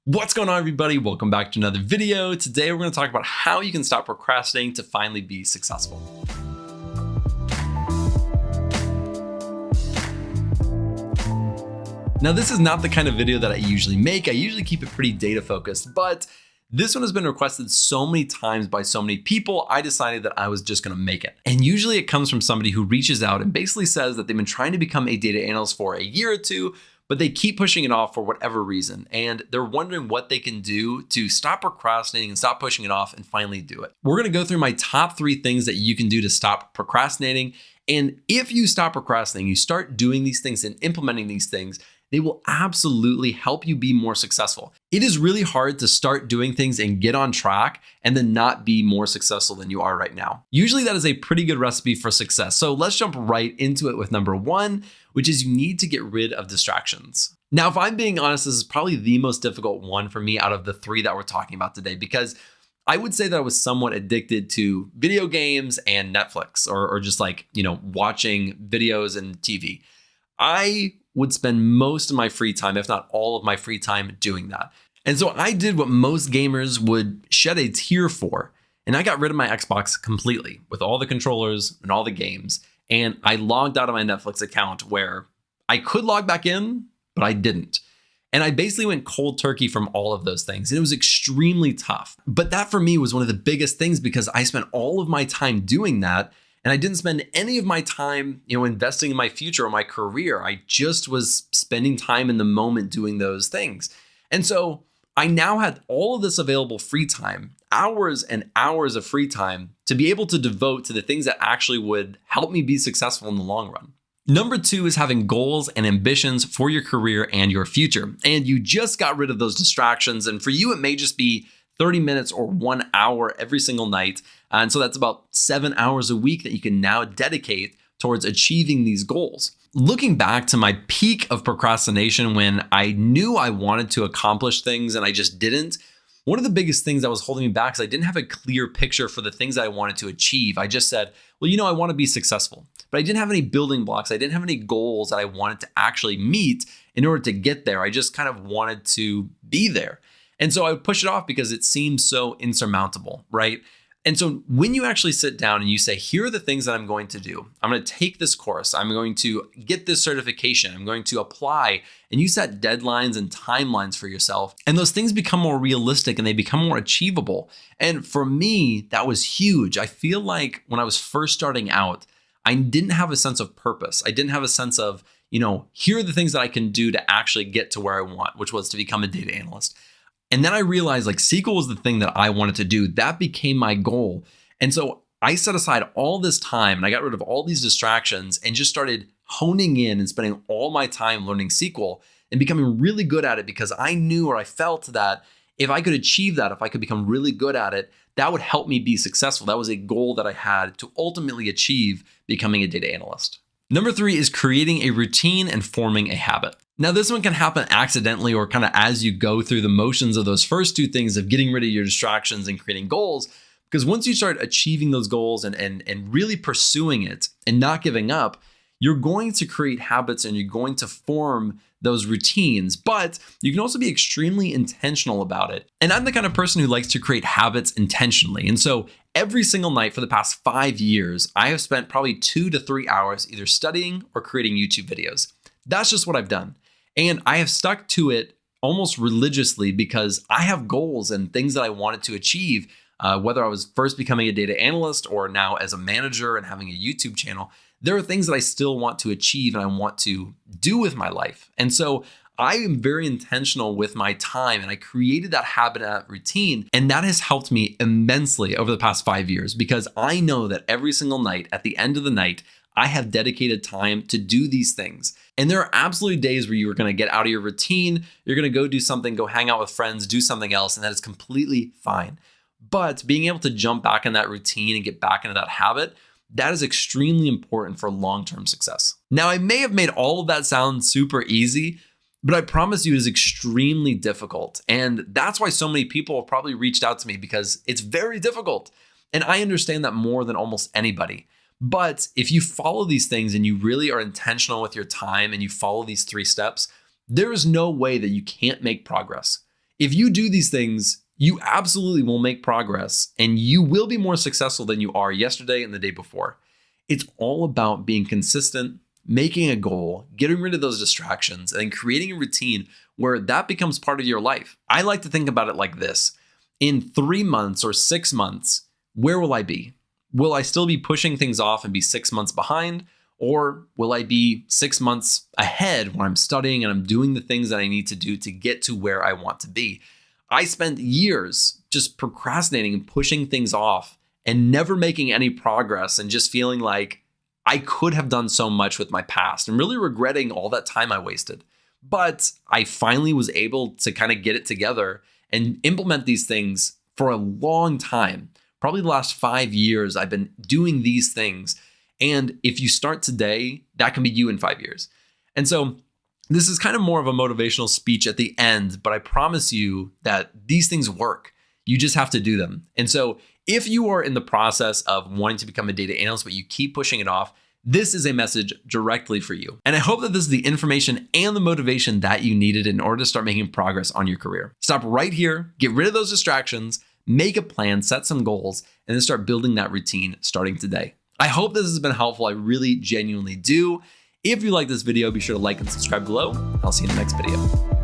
What's going on, everybody? Welcome back to another video. Today, we're going to talk about how you can stop procrastinating to finally be successful. Now, this is not the kind of video that I usually make. I usually keep it pretty data focused, but this one has been requested so many times by so many people, I decided that I was just going to make it. And usually it comes from somebody who reaches out and basically says that they've been trying to become a data analyst for a year or two, but they keep pushing it off for whatever reason. And they're wondering what they can do to stop procrastinating and stop pushing it off and finally do it. We're going to go through my top 3 things that you can do to stop procrastinating. And if you stop procrastinating, you start doing these things and implementing these things, they will absolutely help you be more successful. It is really hard to start doing things and get on track and then not be more successful than you are right now. Usually that is a pretty good recipe for success. So let's jump right into it with number 1, which is you need to get rid of distractions. Now, if I'm being honest, this is probably the most difficult one for me out of the 3 that we're talking about today, because I would say that I was somewhat addicted to video games and Netflix or just watching videos and TV. I would spend most of my free time, if not all of my free time, doing that. And so I did what most gamers would shed a tear for, and I got rid of my Xbox completely with all the controllers and all the games. And I logged out of my Netflix account where I could log back in, but I didn't. And I basically went cold turkey from all of those things. And it was extremely tough. But that for me was one of the biggest things because I spent all of my time doing that. And I didn't spend any of my time, investing in my future or my career. I just was spending time in the moment doing those things. And so I now had all of this available free time, hours and hours of free time to be able to devote to the things that actually would help me be successful in the long run. Number 2 is having goals and ambitions for your career and your future. And you just got rid of those distractions. And for you, it may just be 30 minutes or 1 hour every single night. And so that's about 7 hours a week that you can now dedicate towards achieving these goals. Looking back to my peak of procrastination when I knew I wanted to accomplish things and I just didn't, one of the biggest things that was holding me back is I didn't have a clear picture for the things that I wanted to achieve. I just said, I want to be successful, but I didn't have any building blocks. I didn't have any goals that I wanted to actually meet in order to get there. I just kind of wanted to be there. And so I would push it off because it seemed so insurmountable, right? And so when you actually sit down and you say, here are the things that I'm going to do. I'm going to take this course. I'm going to get this certification. I'm going to apply. And you set deadlines and timelines for yourself. And those things become more realistic and they become more achievable. And for me, that was huge. I feel like when I was first starting out, I didn't have a sense of purpose. I didn't have a sense of, here are the things that I can do to actually get to where I want, which was to become a data analyst. And then I realized SQL was the thing that I wanted to do. That became my goal. And so I set aside all this time and I got rid of all these distractions and just started honing in and spending all my time learning SQL and becoming really good at it because I knew or I felt that if I could achieve that, if I could become really good at it, that would help me be successful. That was a goal that I had to ultimately achieve becoming a data analyst. Number 3 is creating a routine and forming a habit. Now, this one can happen accidentally or kind of as you go through the motions of those first 2 things of getting rid of your distractions and creating goals. Because once you start achieving those goals and really pursuing it and not giving up, you're going to create habits and you're going to form those routines, but you can also be extremely intentional about it. And I'm the kind of person who likes to create habits intentionally. And so every single night for the past 5 years, I have spent probably 2 to 3 hours either studying or creating YouTube videos. That's just what I've done. And I have stuck to it almost religiously because I have goals and things that I wanted to achieve, whether I was first becoming a data analyst or now as a manager and having a YouTube channel. There are things that I still want to achieve and I want to do with my life. And so I am very intentional with my time and I created that habit, that routine, and that has helped me immensely over the past 5 years because I know that every single night, at the end of the night, I have dedicated time to do these things. And there are absolutely days where you are going to get out of your routine, you're going to go do something, go hang out with friends, do something else, and that is completely fine. But being able to jump back in that routine and get back into that habit, that is extremely important for long-term success. Now, I may have made all of that sound super easy, but I promise you it is extremely difficult. And that's why so many people have probably reached out to me because it's very difficult. And I understand that more than almost anybody. But if you follow these things and you really are intentional with your time and you follow these 3 steps, there is no way that you can't make progress. If you do these things, you absolutely will make progress and you will be more successful than you are yesterday and the day before. It's all about being consistent, making a goal, getting rid of those distractions, and creating a routine where that becomes part of your life. I like to think about it like this. In 3 months or 6 months, where will I be? Will I still be pushing things off and be 6 months behind? Or will I be 6 months ahead when I'm studying and I'm doing the things that I need to do to get to where I want to be? I spent years just procrastinating and pushing things off and never making any progress and just feeling like I could have done so much with my past and really regretting all that time I wasted. But I finally was able to kind of get it together and implement these things for a long time. Probably the last 5 years, I've been doing these things. And if you start today, that can be you in 5 years. And so this is kind of more of a motivational speech at the end, but I promise you that these things work. You just have to do them. And so if you are in the process of wanting to become a data analyst, but you keep pushing it off, this is a message directly for you. And I hope that this is the information and the motivation that you needed in order to start making progress on your career. Stop right here, get rid of those distractions, make a plan, set some goals, and then start building that routine starting today. I hope this has been helpful. I really genuinely do. If you like this video, be sure to like and subscribe below. I'll see you in the next video.